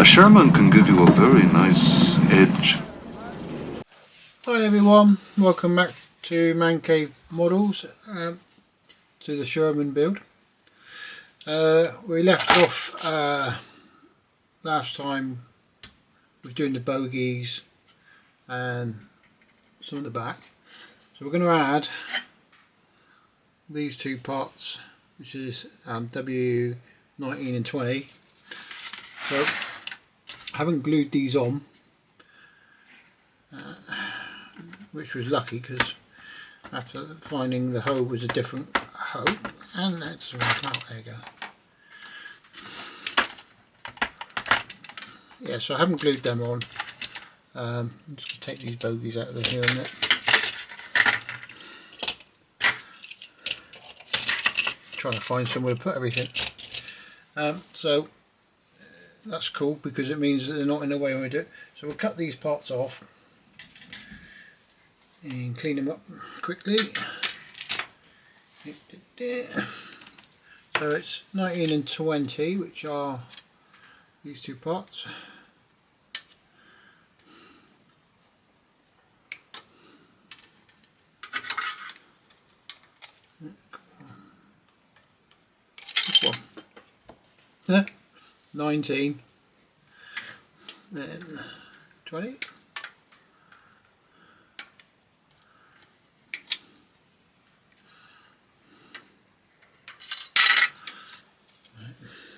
A Sherman can give you a very nice edge. Hi everyone, welcome back to Man Cave Models, to the Sherman build. We left off last time with doing the bogies and some of the back. So we're going to add these two parts, which is W19 and 20. So I haven't glued these on, which was lucky because after finding the hoe was a different hoe, and that's right out. There you go. Yeah, so I haven't glued them on. I'm just going to take these bogies out of the here and there. Trying to find somewhere to put everything. So that's cool because it means that they're not in the way when we do it. So we'll cut these parts off and clean them up quickly. So it's 19 and 20, which are these two parts. This one. 19 and 20.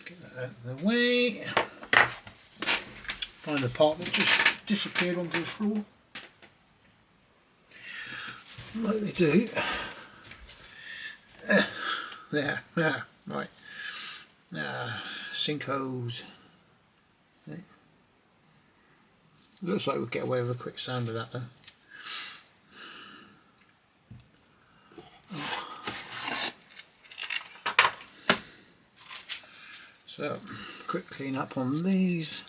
Get that out of the way. Find the part that just disappeared onto the floor. Like they do. There, right. Sinkholes. Looks like we'll get away with a quick sound of that though. So, quick clean up on these.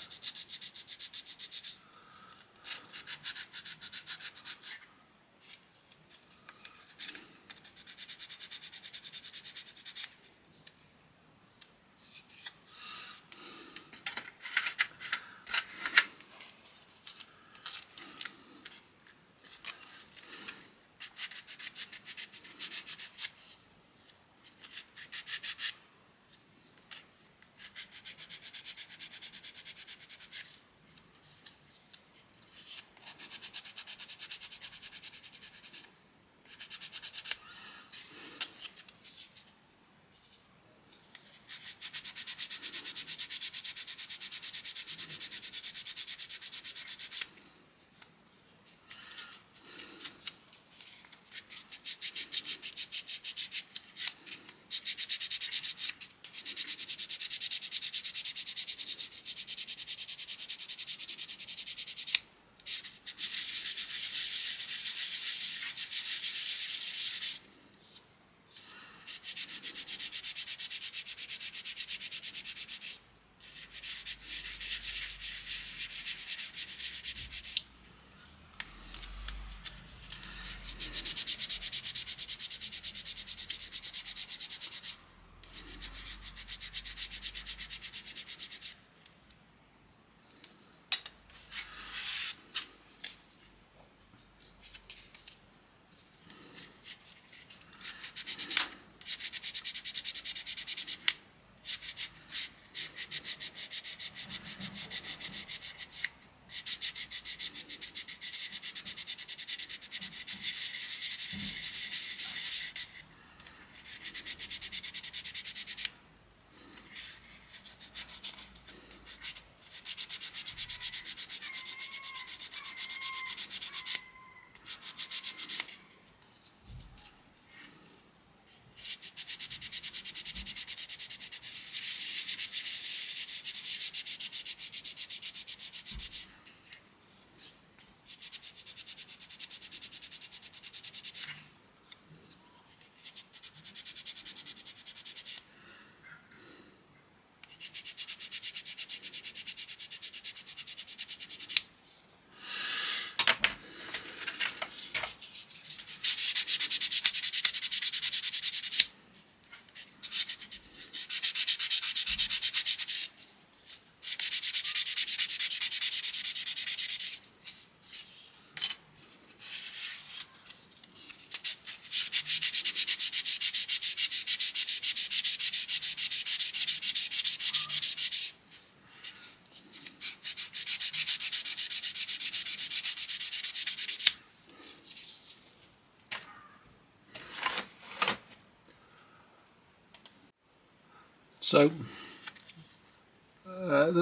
So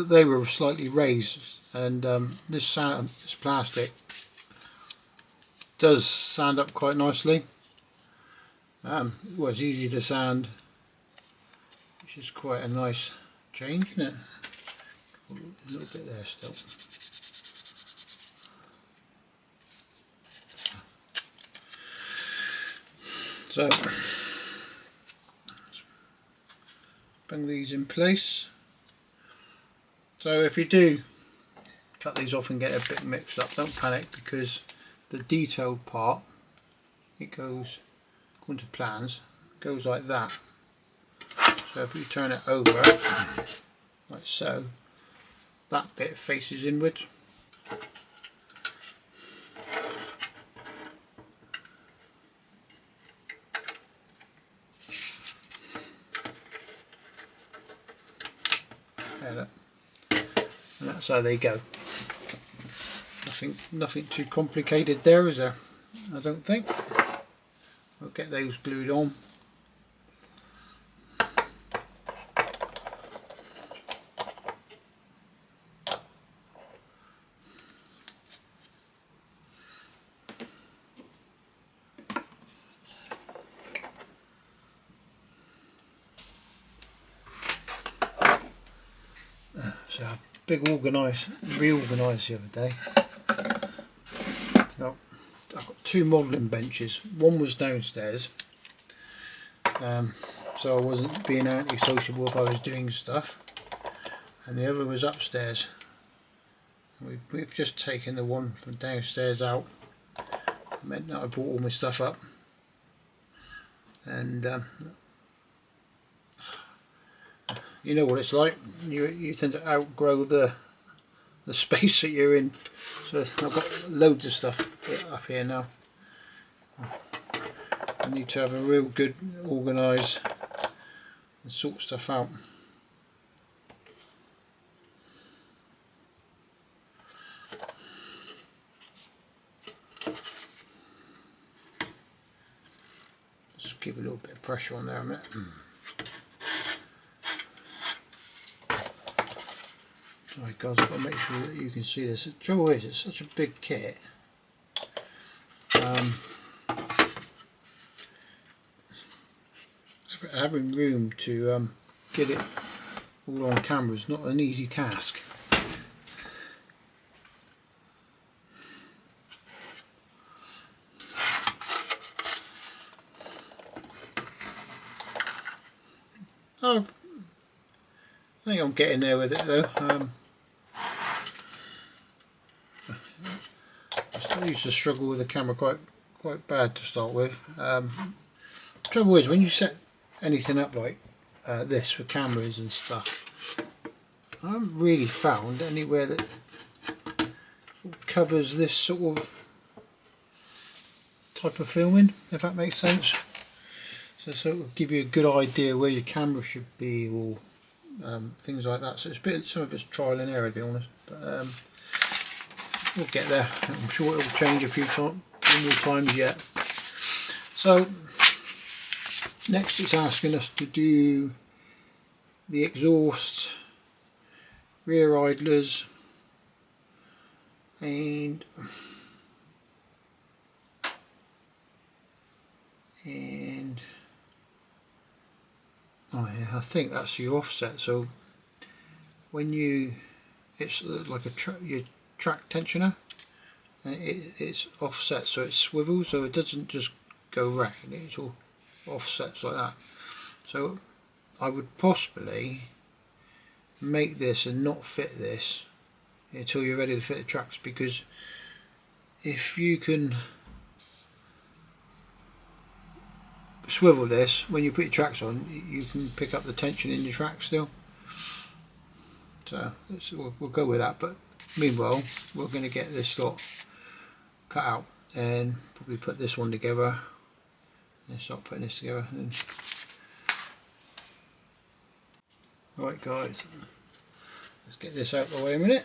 they were slightly raised, and this plastic does sand up quite nicely. It was easy to sand, which is quite a nice change, isn't it? A little bit there still. So bring these in place. So if you do cut these off and get a bit mixed up, don't panic, because the detailed part, it goes according to plans, goes like that. So if you turn it over like so, that bit faces inwards. And that's how they go. Nothing too complicated there, is there? I don't think. I'll get those glued on. So big reorganised the other day. Now, I've got two modelling benches. One was downstairs, so I wasn't being antisociable if I was doing stuff, and the other was upstairs. We've just taken the one from downstairs out. It meant that I brought all my stuff up, and you know what it's like. You tend to outgrow the space that you're in. So I've got loads of stuff up here now. I need to have a real good organise and sort stuff out. Just give a little bit of pressure on there a minute. Alright guys, I've got to make sure that you can see this. The trouble is, it's such a big kit. Having room to get it all on camera is not an easy task. Oh, I think I'm getting there with it though. I used to struggle with the camera quite bad to start with. Trouble is, when you set anything up like this for cameras and stuff, I haven't really found anywhere that covers this sort of type of filming, if that makes sense. So sort of give you a good idea where your camera should be, or things like that. So it's some of it's trial and error, to be honest, but we'll get there. I'm sure it will change a few more times yet. So next it's asking us to do the exhaust, rear idlers, and oh yeah, I think that's your offset. So when it's like your track tensioner, and it's offset, so it swivels, so it doesn't just go round, it's all offsets like that. So I would possibly make this and not fit this until you're ready to fit the tracks, because if you can swivel this, when you put your tracks on, you can pick up the tension in your track still. So we'll go with that, but meanwhile we're going to get this lot cut out and probably put this one together and start putting this together. Right guys, let's get this out of the way a minute.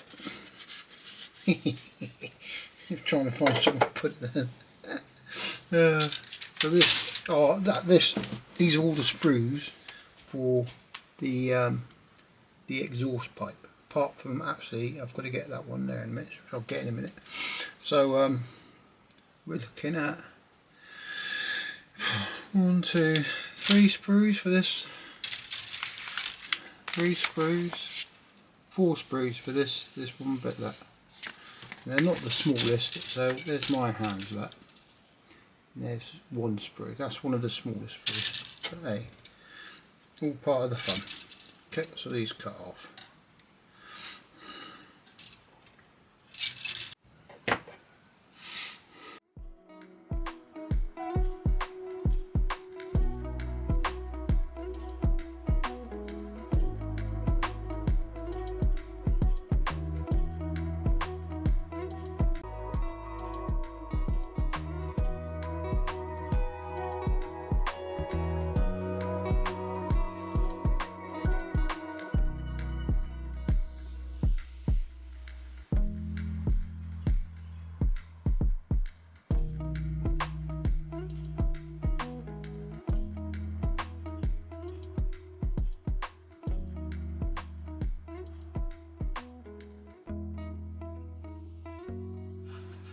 Just trying to find something to put there. So these are all the sprues for the exhaust pipe. Apart from, actually, I've got to get that one there in a minute, which I'll get in a minute. So we're looking at 1, 2, 3 sprues for this, 3 sprues, 4 sprues for this one bit. That they're not the smallest, so there's my hands. That there's 1 sprue. That's one of the smallest sprues. But hey, all part of the fun. Okay, so these cut off.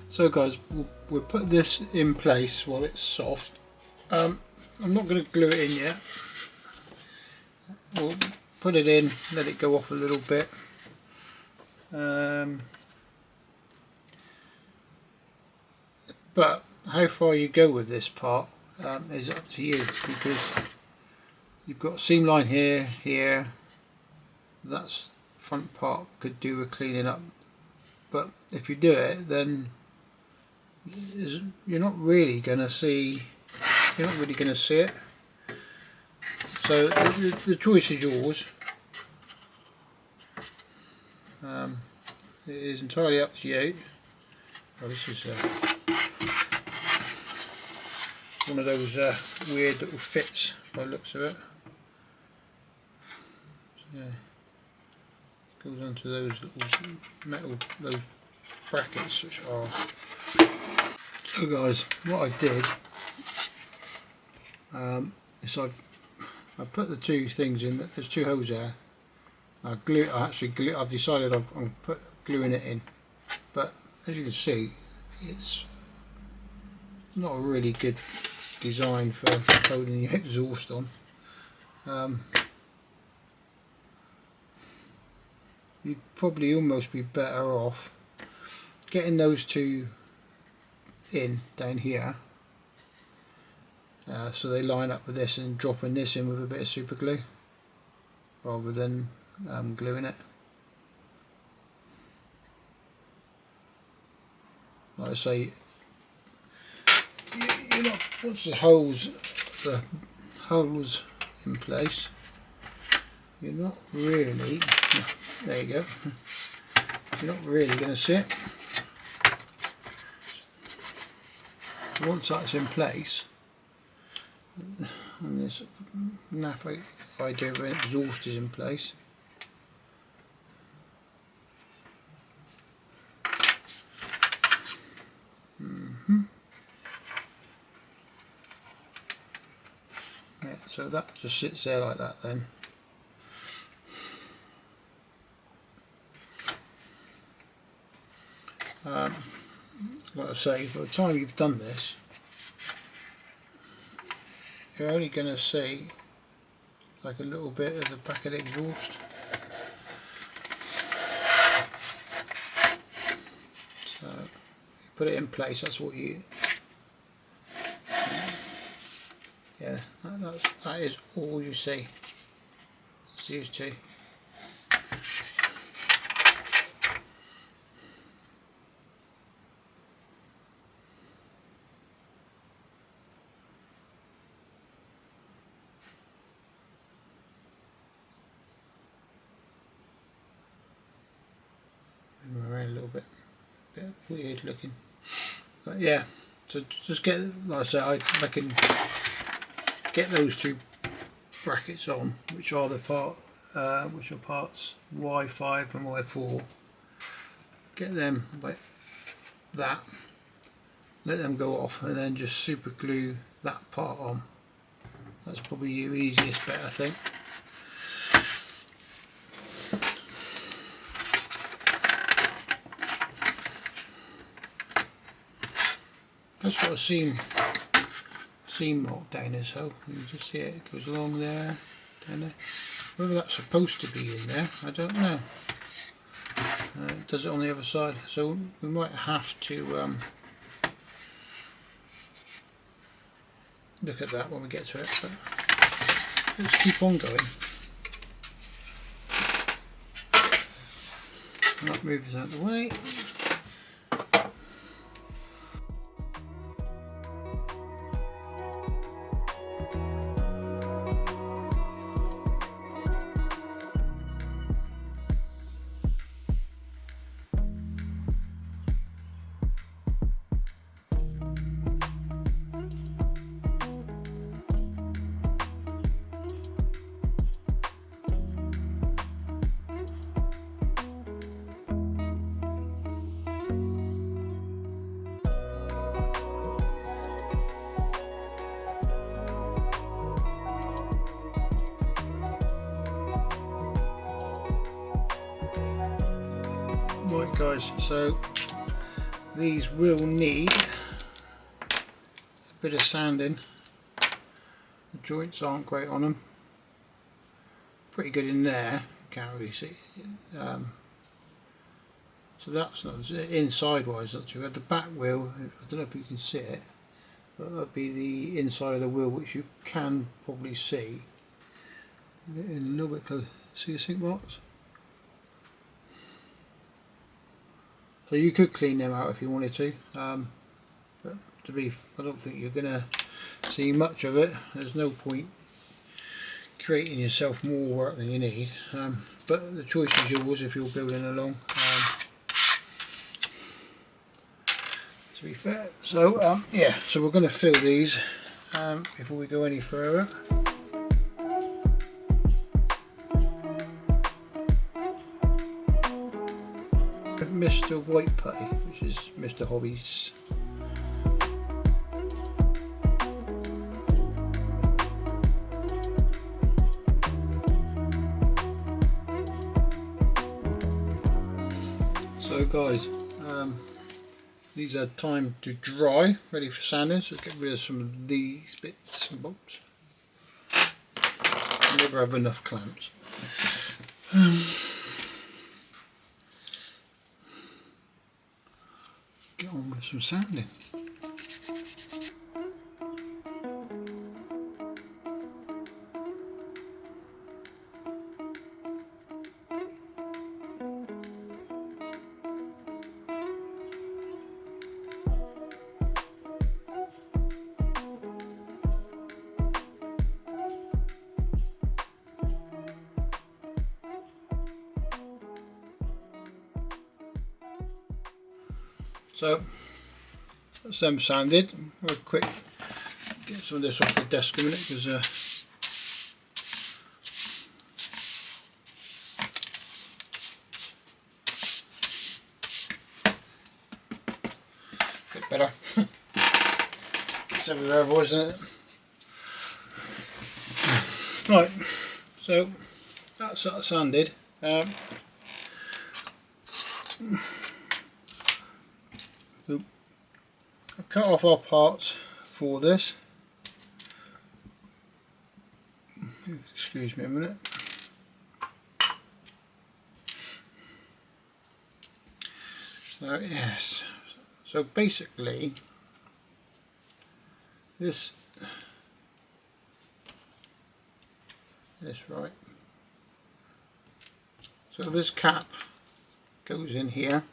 So guys, we'll put this in place while it's soft. I'm not going to glue it in yet. We'll put it in, let it go off a little bit. But how far you go with this part is up to you, because you've got a seam line here, here. That's the front part, could do with cleaning up. But if you do it, then you're not really going to see it. So the choice is yours. It is entirely up to you. Oh, this is one of those weird little fits by the looks of it. So, yeah, goes onto those little metal, those brackets, which are. So guys, what I did is I put the 2 things in. There's 2 holes there. I've decided I'm gluing it in, but as you can see, it's not a really good design for holding the exhaust on. You'd probably almost be better off getting those 2 in down here, so they line up with this, and dropping this in with a bit of super glue rather than gluing it. Like I say, you're not, once the holes in place, you're not really, there you go, you're not really going to see it. Once that's in place, and this naff idea of an exhaust is in place, yeah, so that just sits there like that then. Like I say, by the time you've done this, you're only going to see like a little bit of the back of the exhaust. So you put it in place, that's what you, yeah, that is all you see. It's these 2. Around a little bit weird looking, but yeah. So just get, like I say, I can get those 2 brackets on, which are parts Y5 and Y4. Get them like that, let them go off, and then just super glue that part on. That's probably your easiest bet, I think. That's got a seam mark down this hole. You can just see it, it goes along there, down there. Whether that's supposed to be in there, I don't know. It does it on the other side, so we might have to look at that when we get to it, but let's keep on going. That moves out of the way. Right guys, so these will need a bit of sanding. The joints aren't great on them. Pretty good in there, can't really see. So that's not inside wise, not too bad. The back wheel, I don't know if you can see it, that would be the inside of the wheel, which you can probably see. Get in a little bit closer. See the sink marks? So you could clean them out if you wanted to, but I don't think you're going to see much of it. There's no point creating yourself more work than you need, but the choice is yours if you're building along. To be fair, so yeah, so we're going to fill these before we go any further. Mr. White Putty, which is Mr. Hobby's. So guys, these are time to dry, ready for sanding, so let's get rid of some of these bits and bobs. I never have enough clamps. Get on with some sanding. So that's them sanded. Real quick, get some of this off the desk a minute because a bit better. Gets everywhere, boys, isn't it? Right, so that's that sanded. I've cut off our parts for this. Excuse me a minute. So yes, so basically this right. So this cap goes in here.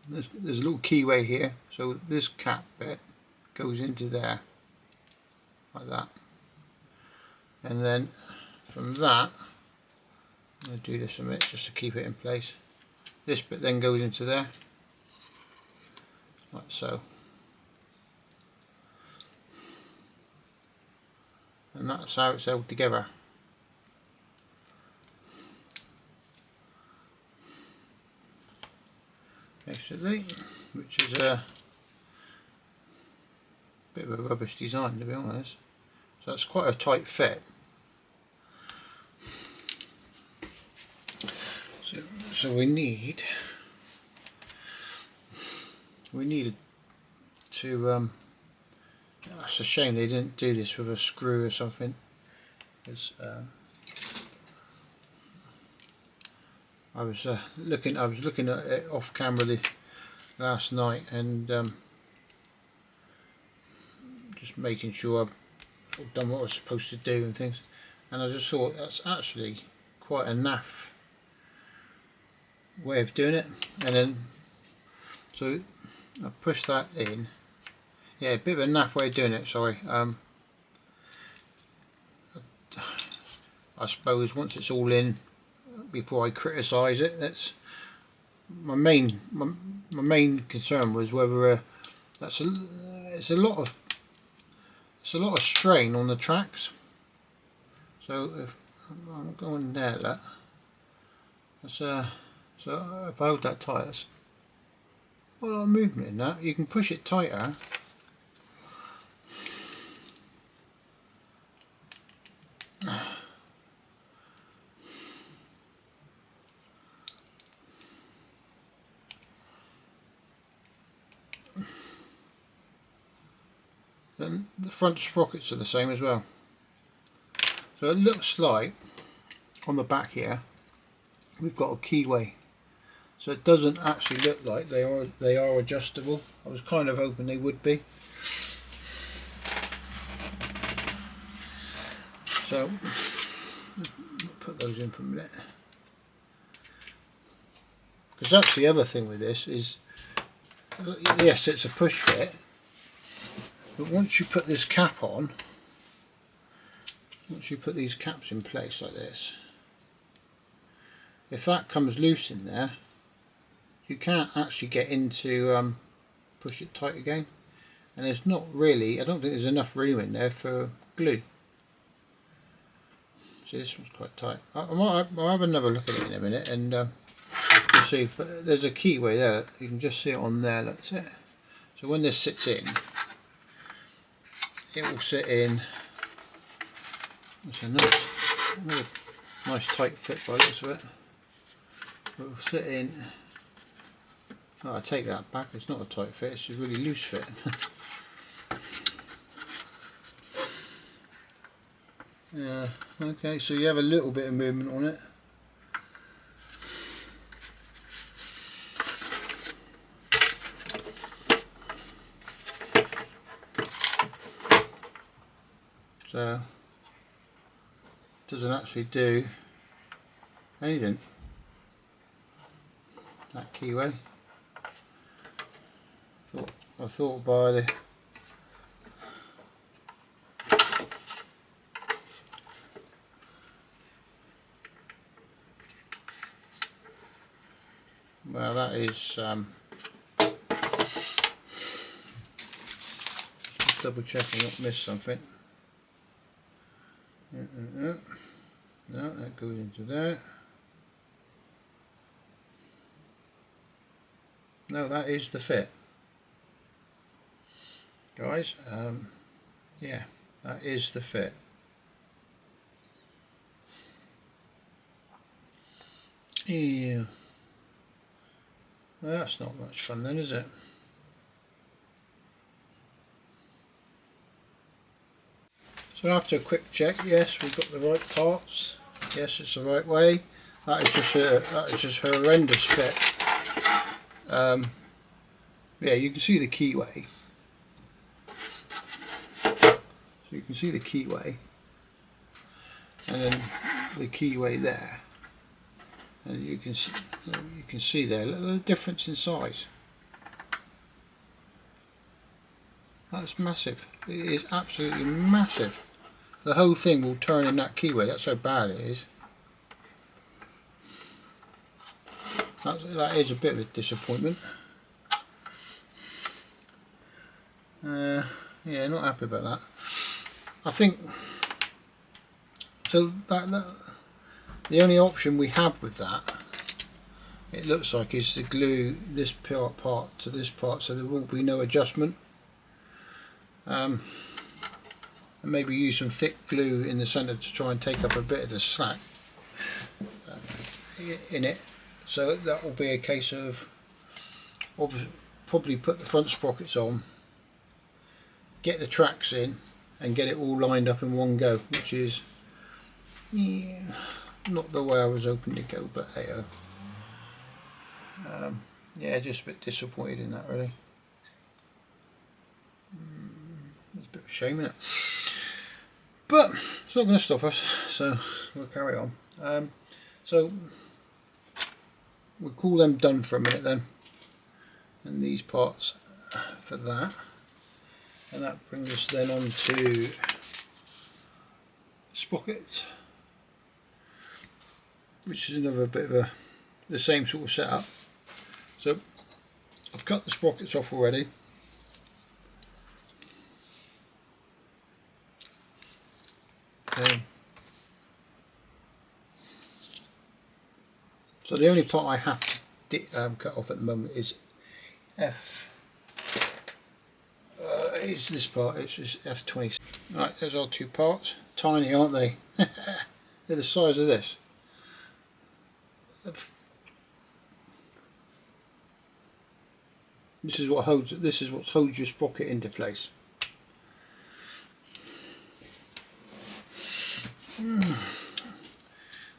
There's a little keyway here, so this cap bit goes into there, like that. And then from that, I'm going to do this a minute just to keep it in place. This bit then goes into there, like so. And that's how it's held together. Basically, which is a bit of a rubbish design, to be honest. So that's quite a tight fit. So we need to it's a shame they didn't do this with a screw or something. I was looking at it off camera last night, and just making sure I've sort of done what I was supposed to do and things, and I just thought that's actually quite a naff way of doing it. And then so I pushed that in. Yeah, a bit of a naff way of doing it, sorry. I suppose once it's all in, before I criticise it, that's my main concern was whether it's a lot of strain on the tracks. So if I'm going there, that's so if I hold that tight, that's a lot of movement in that. You can push it tighter. Then the front sprockets are the same as well. So it looks like on the back here we've got a keyway. So it doesn't actually look like they are adjustable. I was kind of hoping they would be. So I'll put those in for a minute. Because that's the other thing with this is, yes, it's a push fit, but once you put this cap on, once you put these caps in place like this, if that comes loose in there, you can't actually get into push it tight again, and there's not really, I don't think there's enough room in there for glue. See, this one's quite tight. I'll have another look at it in a minute, and you'll see. But there's a keyway there. You can just see it on there. That's it. So when this sits in, it will sit in. It's a nice tight fit by the looks of it. It will sit in. Oh, I take that back. It's not a tight fit. It's a really loose fit. Yeah, okay, so you have a little bit of movement on it. So it doesn't actually do anything, that keyway. I thought by the well, that is just double checking not missed something. No, that goes into there. No, that is the fit, guys. Yeah, that is the fit. Yeah. Well, that's not much fun then, is it? So after a quick check, yes, we've got the right parts. Yes, it's the right way. That is just horrendous fit. Yeah, you can see the keyway. So you can see the keyway, and then the keyway there. And you can see there, look at the difference in size. That's massive. It is absolutely massive. The whole thing will turn in that keyway. That's how bad it is. That is a bit of a disappointment. Yeah, not happy about that. I think so. The only option we have with that, it looks like, is to glue this part to this part, so there will be no adjustment. And maybe use some thick glue in the centre to try and take up a bit of the slack in it. So that will be a case of probably put the front sprockets on get the tracks in and get it all lined up in one go, which is not the way I was hoping to go, but hey, yeah, just a bit disappointed in that, really. It's a bit of a shame, isn't it? But it's not going to stop us, so we'll carry on. So we'll call them done for a minute then, and these parts for that, and that brings us then on to sprockets, which is another bit of the same sort of setup. So I've cut the sprockets off already. So the only part I have to cut off at the moment is it's this part, it's just F20. Right, there's our two parts. Tiny, aren't they? They're the size of this. This is what holds your sprocket into place.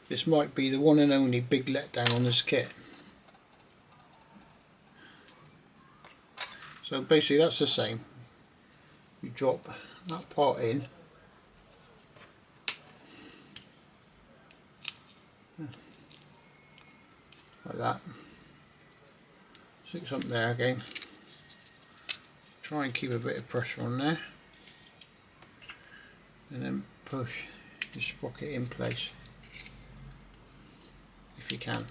This might be the one and only big letdown on this kit. So basically that's the same. You drop that part in, like that. Stick something there again. Try and keep a bit of pressure on there, and then push your sprocket in place if you can.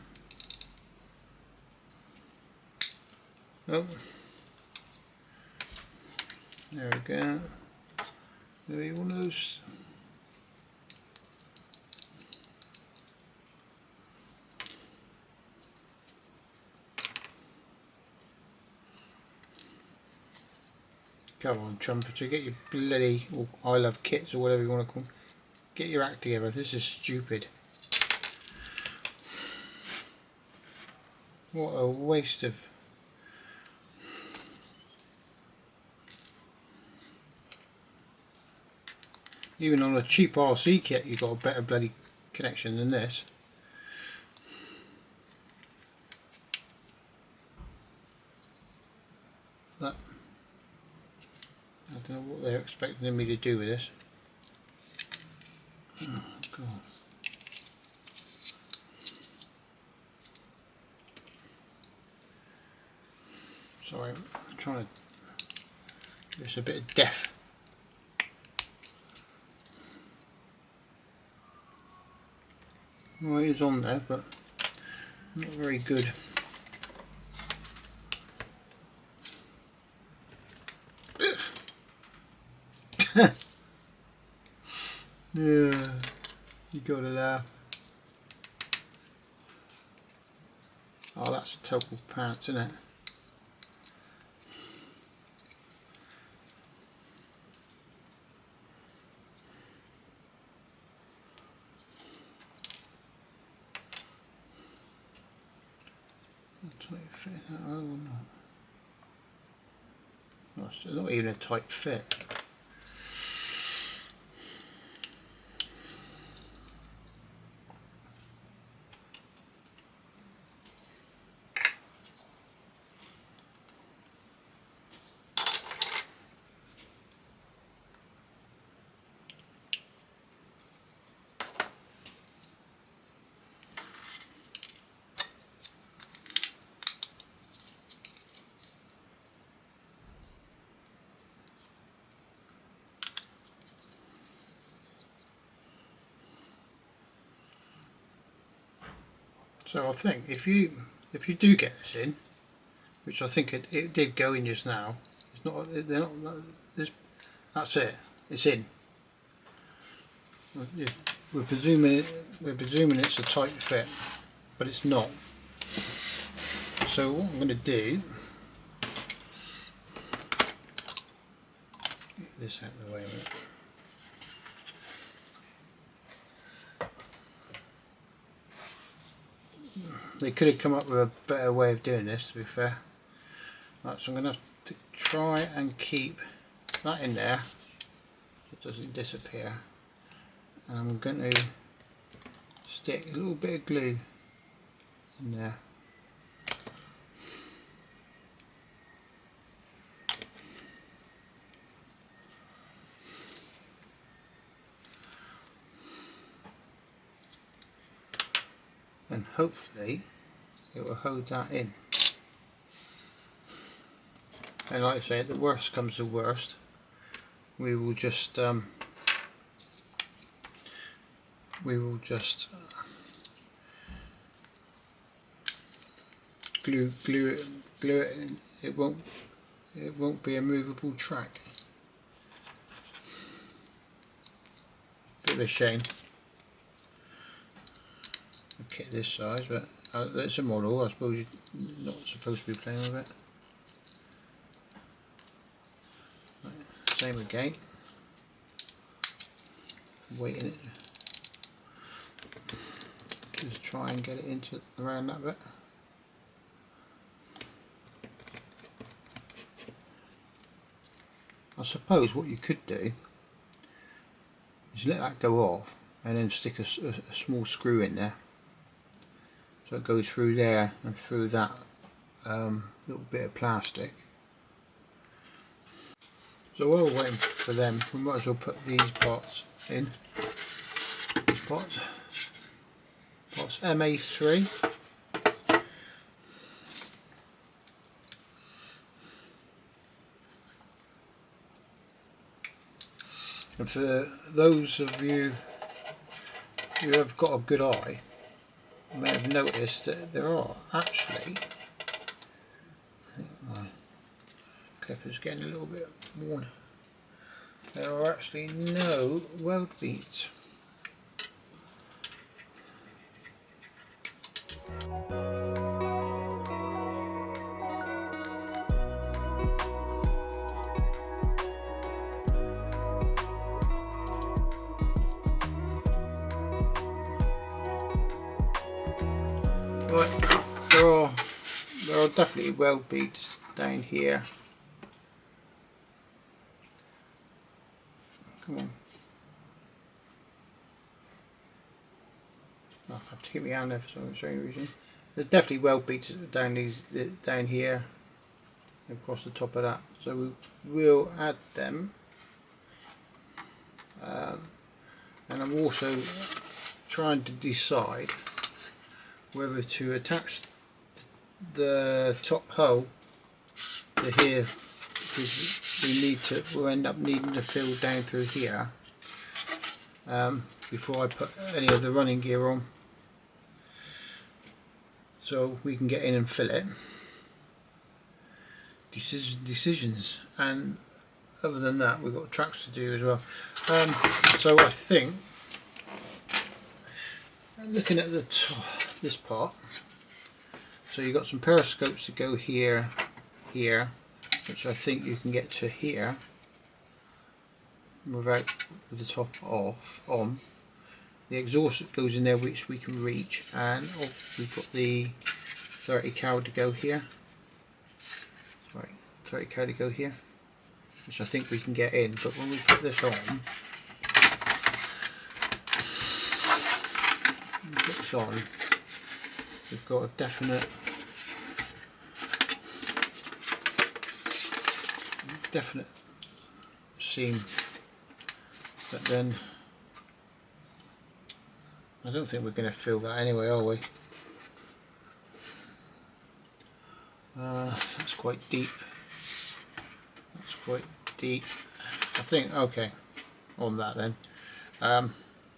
Oh, there we go. Maybe one of those. Come on, trumpeter, get your bloody, or I love kits or whatever you want to call them. Get your act together. This is stupid. What a waste of. Even on a cheap RC kit, you've got a better bloody connection than this. That. I don't know what they're expecting me to do with this. Oh God. Sorry, I'm trying to give this a bit of depth. Well, it is on there, but not very good. Yeah, you gotta laugh. Oh, that's total pants, isn't it? Tight fit that or not? Oh, it's not even a tight fit. So I think if you do get this in, which I think it did go in just now, it's not. They're not. That's it. It's in. We're presuming it's a tight fit, but it's not. So what I'm going to do, get this out of the way a minute. They could have come up with a better way of doing this, to be fair. Right, so I'm going to have to try and keep that in there so it doesn't disappear, and I'm going to stick a little bit of glue in there. And hopefully it will hold that in. And like I say, the worst comes to worst, we will just glue it in. It won't be a movable track. Bit of a shame. Okay, this size, but that's a model. I suppose you're not supposed to be playing with it. Right, same again. Waiting it. Just try and get it into around that bit. I suppose what you could do is let that go off and then stick a small screw in there, so it goes through there and through that little bit of plastic. So while we're waiting for them, we might as well put these parts in. Parts m4a1. And for those of you who have got a good eye, you may have noticed that there are actually, I think my clipper's getting a little bit worn, there are actually no weld beads. Right, there are definitely weld beads down here. Come on. I have to keep my hand there for some strange reason. There's definitely weld beads down here, across the top of that. So we will add them. And I'm also trying to decide whether to attach the top hull to here, because we'll end up needing to fill down through here before I put any of the running gear on, so we can get in and fill it. Decisions. And other than that, we've got tracks to do as well. So I think, looking at the top, this part, so you've got some periscopes to go here, which I think you can get to here with the top off on. The exhaust goes in there, which we can reach, and we've got the 30 cal to go here. Right, 30 cal to go here, which I think we can get in. But when we put this on, we've got a definite seam. But then I don't think we're going to fill that anyway, are we? That's quite deep. That's quite deep. I think, okay, on that then.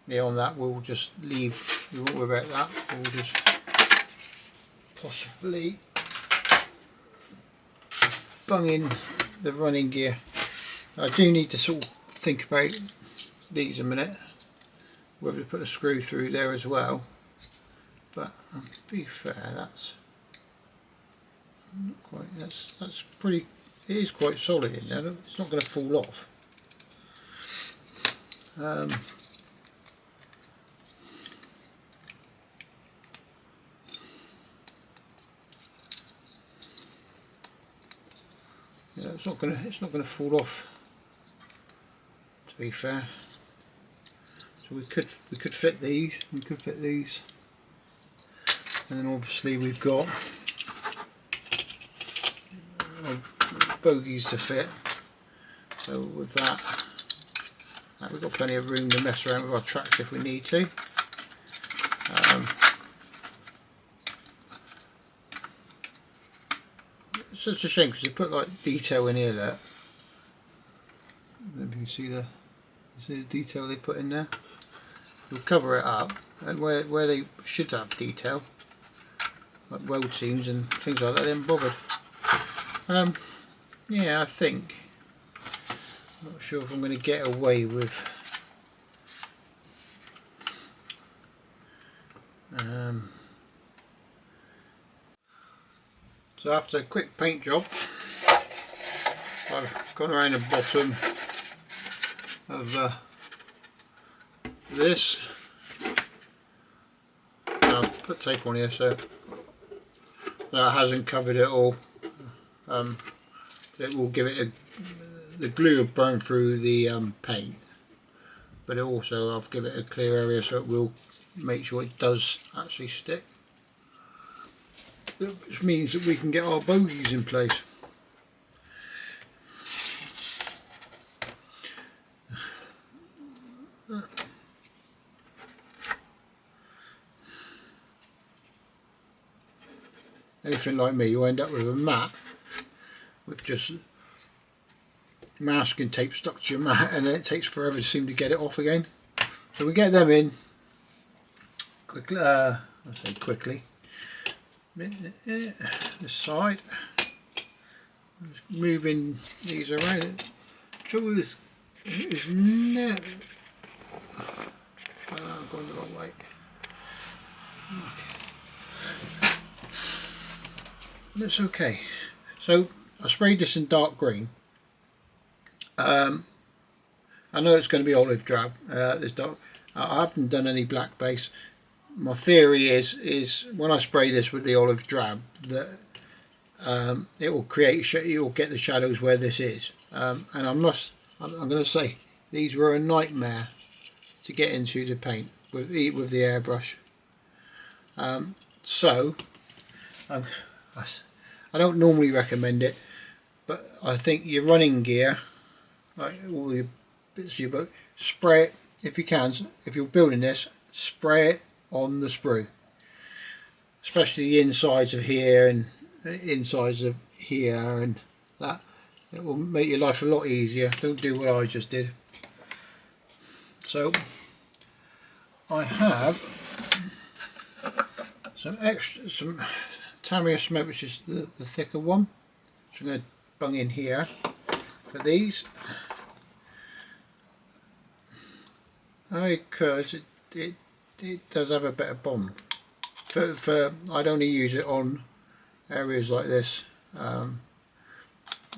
Yeah, on that we'll just leave, we won't worry about that. We'll just possibly bung in the running gear. I do need to sort of think about these a minute, whether to put a screw through there as well, but to be fair, that's not quite, that's pretty, it is quite solid in there. It's not going to fall off. Yeah, it's not going to fall off to be fair. So we could fit these. We could fit these, and then obviously we've got bogies to fit. So with that, we've got plenty of room to mess around with our tracks if we need to. It's such a shame because they put like detail in here there. If you can see the detail they put in there. We'll cover it up, and where they should have detail, like weld seams and things like that, they haven't bothered. Yeah, I think. I'm not sure if I'm going to get away with. So after a quick paint job, I've gone around the bottom of this. I'll put tape on here so that hasn't covered it all. It will give it the glue will burn through the paint, but it also I'll give it a clear area so it will make sure it does actually stick. Which means that we can get our bogies in place. Anything like me, you end up with a mat with just masking tape stuck to your mat, and then it takes forever to seem to get it off again. So we get them in quickly. I say quickly. This side, just moving these around. Trouble with this is no. I'm going the wrong way. Okay. That's okay. So I sprayed this in dark green. I know it's going to be olive drab. This dark. I haven't done any black base. My theory is when I spray this with the olive drab that it will create, it will get the shadows where this is. And I'm going to say these were a nightmare to get into the paint with the airbrush. So I don't normally recommend it, but I think your running gear, like all your bits of your boat, spray it if you can. If you're building this, spray it on the sprue, especially the insides of here and insides of here, and that it will make your life a lot easier. Don't do what I just did. So I have some Tamiya cement, which is the thicker one, which I'm going to bung in here for these, because it does have a better bond. For I'd only use it on areas like this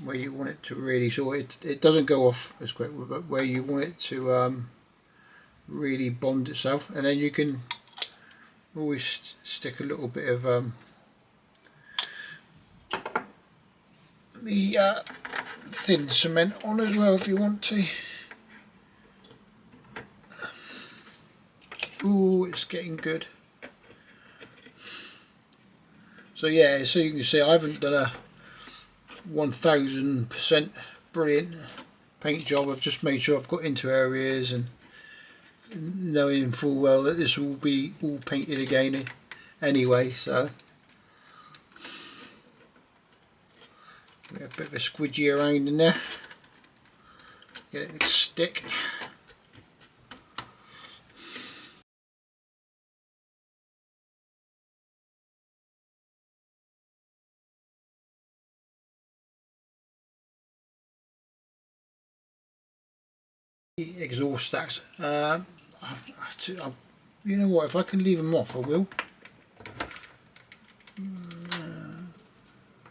where you want it to really it doesn't go off as quick, but where you want it to really bond itself, and then you can always stick a little bit of the thin cement on as well if you want to. Ooh, it's getting good. So yeah, so you can see I haven't done a 1000% brilliant paint job. I've just made sure I've got into areas, and knowing full well that this will be all painted again anyway. So a bit of a squidgy around in there, get it to stick. Exhaust stacks, you know what, if I can leave them off I will.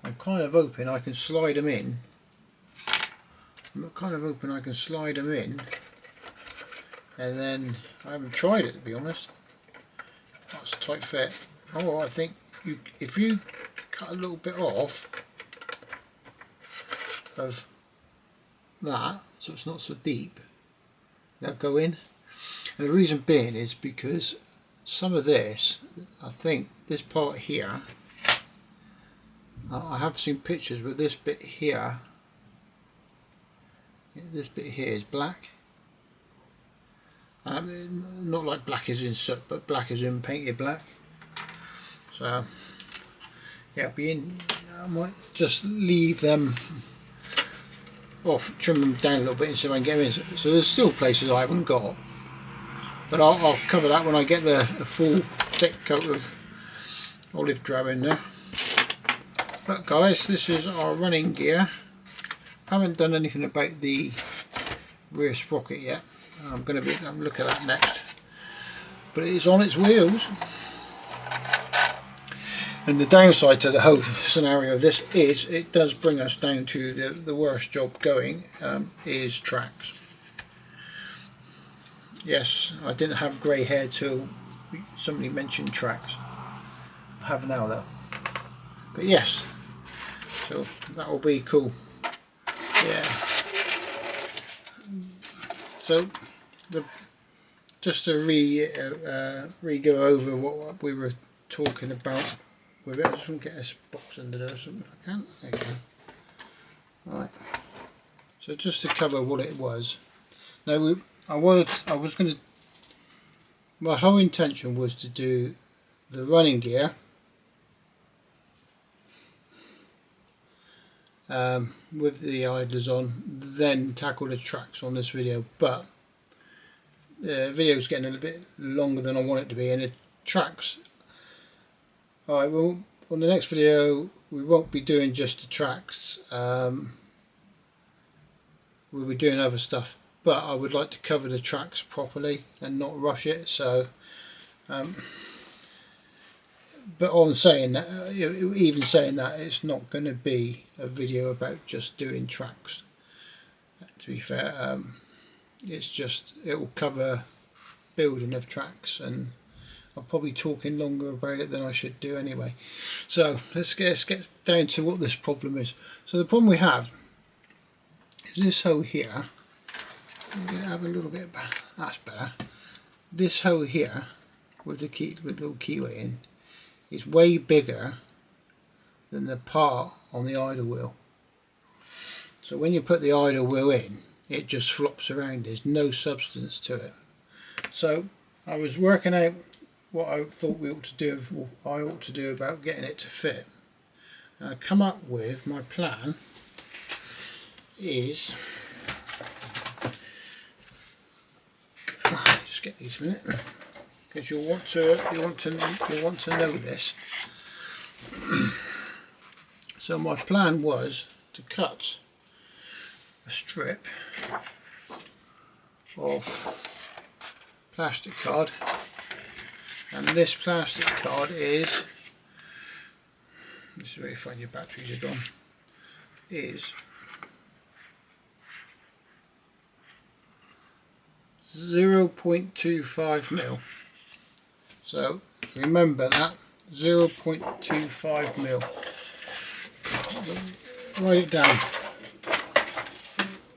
I'm kind of hoping I can slide them in. I'm kind of hoping I can slide them in, and then I haven't tried it, to be honest. That's a tight fit. Oh, I think if you cut a little bit off of that so it's not so deep, they'll go in. And the reason being is because some of this, I think this part here, I have seen pictures with this bit here, this bit here is black. Not like black as in soot, but black as in painted black. So yeah, I might just leave them off, trim them down a little bit and see if I can get them in. So there's still places I haven't got, but I'll cover that when I get the full thick coat of olive drab in there. But guys, this is our running gear. I haven't done anything about the rear sprocket yet. I'm going to look at that next. But it is on its wheels. And the downside to the whole scenario of this is it does bring us down to the worst job going, is tracks. Yes, I didn't have grey hair till somebody mentioned tracks. I have now though. But yes, so that will be cool. Yeah. So just to re-go over what we were talking about with it. I just want to get this box under there or something if I can. There you go. Right. So just to cover what it was. Now I was going to. My whole intention was to do the running gear. With the idlers on, then tackle the tracks on this video, but the video is getting a little bit longer than I want it to be, and the tracks, alright, well, on the next video we won't be doing just the tracks, we'll be doing other stuff, but I would like to cover the tracks properly and not rush it. So but on saying that, even saying that, it's not going to be a video about just doing tracks. To be fair, it's just, it will cover building of tracks, and I'm probably talking longer about it than I should do anyway. So let's get down to what this problem is. So the problem we have is this hole here. I'm going to have a little bit, that's better. This hole here with the little keyway in is way bigger than the part on the idle wheel. So when you put the idle wheel in, it just flops around. There's no substance to it. So I was working out what I thought we ought to do, or I ought to do about getting it to fit. And I come up with my plan is, just get these a minute, because you'll want to know this. So my plan was to cut a strip of plastic card, and this plastic card is, this is where you find your batteries are gone, is 0.25 mil. So remember that, 0.25 mil. Write it down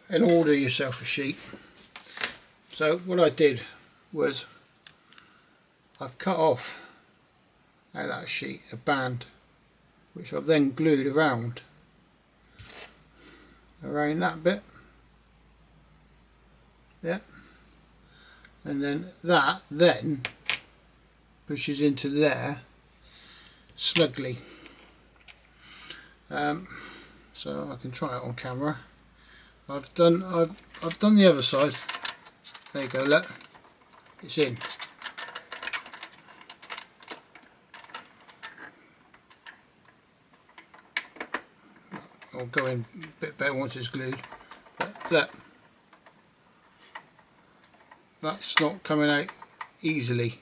and order yourself a sheet. So what I did was I've cut off out of that sheet a band, which I've then glued around that bit. Yeah. And then that then pushes into there snugly. So I can try it on camera. I've done the other side. There you go, look, it's in. I'll go in a bit better once it's glued. But look, that's not coming out easily.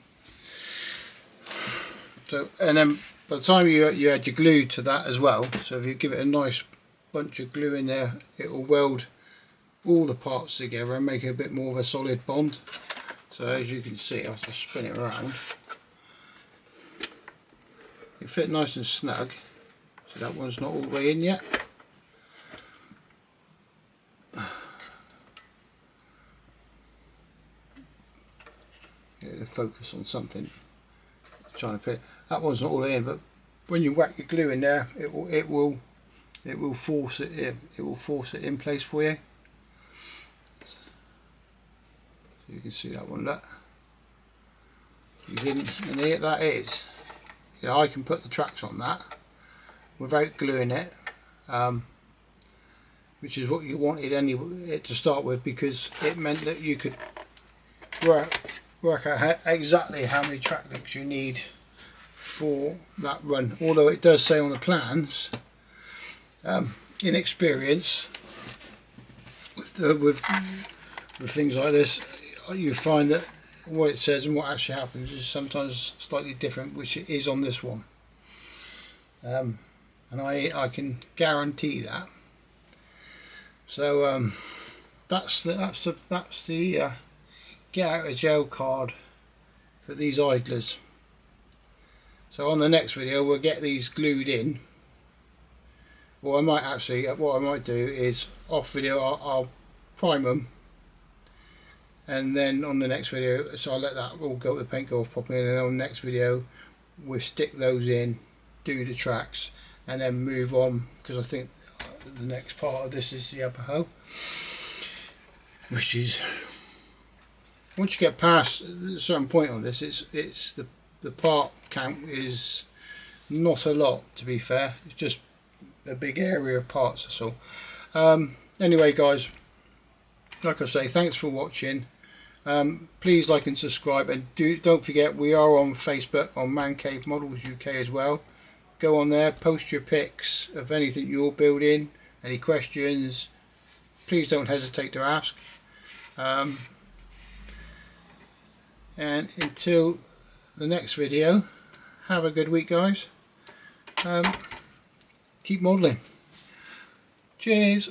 So, and then by the time you add your glue to that as well, so if you give it a nice bunch of glue in there, it will weld all the parts together and make it a bit more of a solid bond. So as you can see, I'll just spin it around. It fit nice and snug. So that one's not all the way in yet. focus on something. Trying to put that one's not all in, but when you whack your glue in there, it will force it in. It will force it in place for you. So you can see that one. Look, you didn't, and here that is. You know, I can put the tracks on that without gluing it, which is what you wanted it to start with, because it meant that you could work out exactly how many track links you need for that run. Although it does say on the plans, in experience with things like this, you find that what it says and what actually happens is sometimes slightly different, which it is on this one. And I can guarantee that. So that's the get out of jail card for these idlers. So on the next video we'll get these glued in. Well, I might actually, what I might do is off video I'll prime them, and then on the next video, so I'll let that all go, the paint go off properly, and then on the next video we'll stick those in, do the tracks, and then move on, because I think the next part of this is the upper hoe, which is, once you get past a certain point on this, it's the part count is not a lot, to be fair. It's just a big area of parts, that's all. Anyway guys, like I say, thanks for watching. Please like and subscribe, and don't forget we are on Facebook on Man Cave Models UK as well. Go on there, post your pics of anything you're building, any questions, please don't hesitate to ask. And until the next video, have a good week guys. Keep modelling. Cheers.